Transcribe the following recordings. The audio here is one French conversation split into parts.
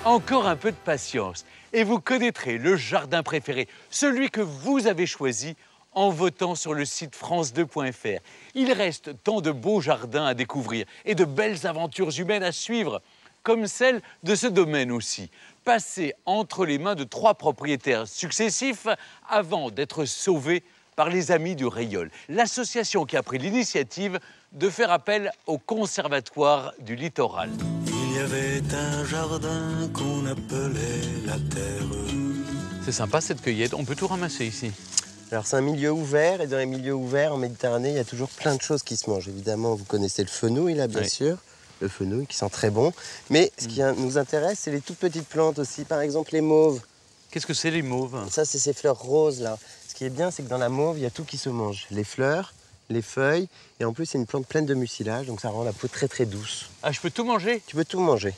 Encore un peu de patience et vous connaîtrez le jardin préféré, celui que vous avez choisi en votant sur le site france2.fr. Il reste tant de beaux jardins à découvrir et de belles aventures humaines à suivre, comme celle de ce domaine aussi, passé entre les mains de 3 propriétaires successifs avant d'être sauvé par les Amis du Rayol, l'association qui a pris l'initiative de faire appel au Conservatoire du Littoral. Il y avait un jardin qu'on appelait la terre. C'est sympa cette cueillette, on peut tout ramasser ici. Alors c'est un milieu ouvert, et dans les milieux ouverts en Méditerranée, il y a toujours plein de choses qui se mangent. Évidemment, vous connaissez le fenouil là, bien sûr. Le fenouil qui sent très bon. Mais ce qui nous intéresse, c'est les toutes petites plantes aussi. Par exemple, les mauves. Qu'est-ce que c'est les mauves? Ça, c'est ces fleurs roses là. Ce qui est bien, c'est que dans la mauve, il y a tout qui se mange. Les fleurs, les feuilles, et en plus, c'est une plante pleine de mucilage, donc ça rend la peau très très douce. Ah, je peux tout manger? Tu peux tout manger.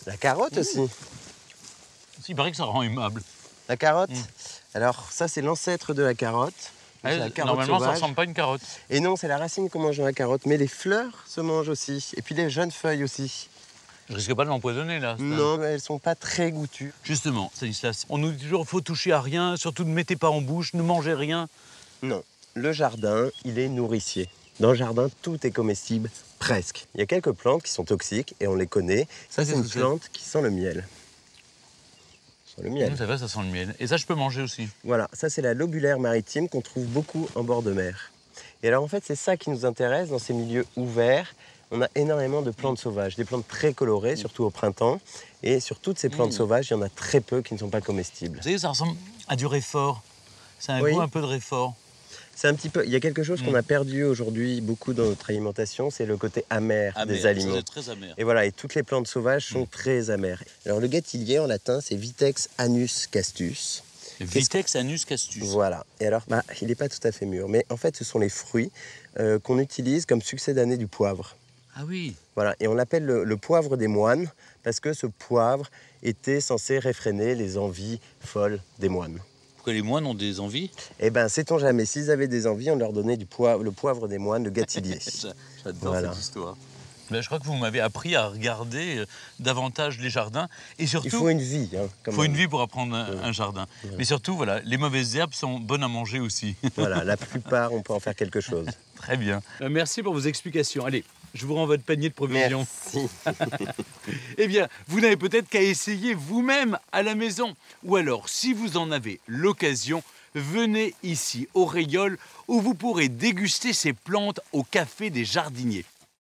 La carotte aussi. Il paraît que ça rend aimable. La carotte, alors ça, c'est l'ancêtre de la carotte. Ah, La carotte normalement, sauvage. ça ressemble pas à une carotte. Et non, c'est la racine qu'on mange dans la carotte, mais les fleurs se mangent aussi. Et puis les jeunes feuilles aussi. Je risque pas de l'empoisonner, là. Non, elles sont pas très goûtues. Justement, Stanislas, on nous dit toujours faut toucher à rien, surtout ne mettez pas en bouche, ne mangez rien. Non, le jardin, il est nourricier. Dans le jardin, tout est comestible, presque. Il y a quelques plantes qui sont toxiques et on les connaît. Ça, c'est une plante qui sent le miel. Le miel. Ça va, ça sent le miel. Et ça, je peux manger aussi. Voilà, ça c'est la lobulaire maritime qu'on trouve beaucoup en bord de mer. Et alors en fait, c'est ça qui nous intéresse dans ces milieux ouverts. On a énormément de plantes sauvages, des plantes très colorées, surtout au printemps. Et sur toutes ces plantes sauvages, il y en a très peu qui ne sont pas comestibles. Vous savez, ça ressemble à du réfort. C'est un goût un peu de réfort. C'est un petit peu. Il y a quelque chose qu'on a perdu aujourd'hui beaucoup dans notre alimentation, c'est le côté amer des aliments. C'est très amer. Et voilà, et toutes les plantes sauvages sont très amères. Alors le gâtillier en latin, c'est Vitex anus castus. Vitex anus castus. Voilà. Et alors, il n'est pas tout à fait mûr, mais en fait, ce sont les fruits qu'on utilise comme succédané du poivre. Ah oui. Voilà, et on l'appelle le poivre des moines parce que ce poivre était censé réfréner les envies folles des moines. Pourquoi les moines ont des envies? Eh bien, sait-on jamais. S'ils avaient des envies, on leur donnait le poivre des moines, le gâtillier. J'adore cette histoire. Ben, je crois que vous m'avez appris à regarder davantage les jardins. Et surtout, il faut une vie. Il faut une vie pour apprendre un jardin. Mais surtout, voilà, les mauvaises herbes sont bonnes à manger aussi. Voilà, la plupart, on peut en faire quelque chose. Très bien. Merci pour vos explications. Allez, je vous rends votre panier de provisions. Merci. Eh bien, vous n'avez peut-être qu'à essayer vous-même à la maison. Ou alors, si vous en avez l'occasion, venez ici au Rayol où vous pourrez déguster ces plantes au Café des Jardiniers.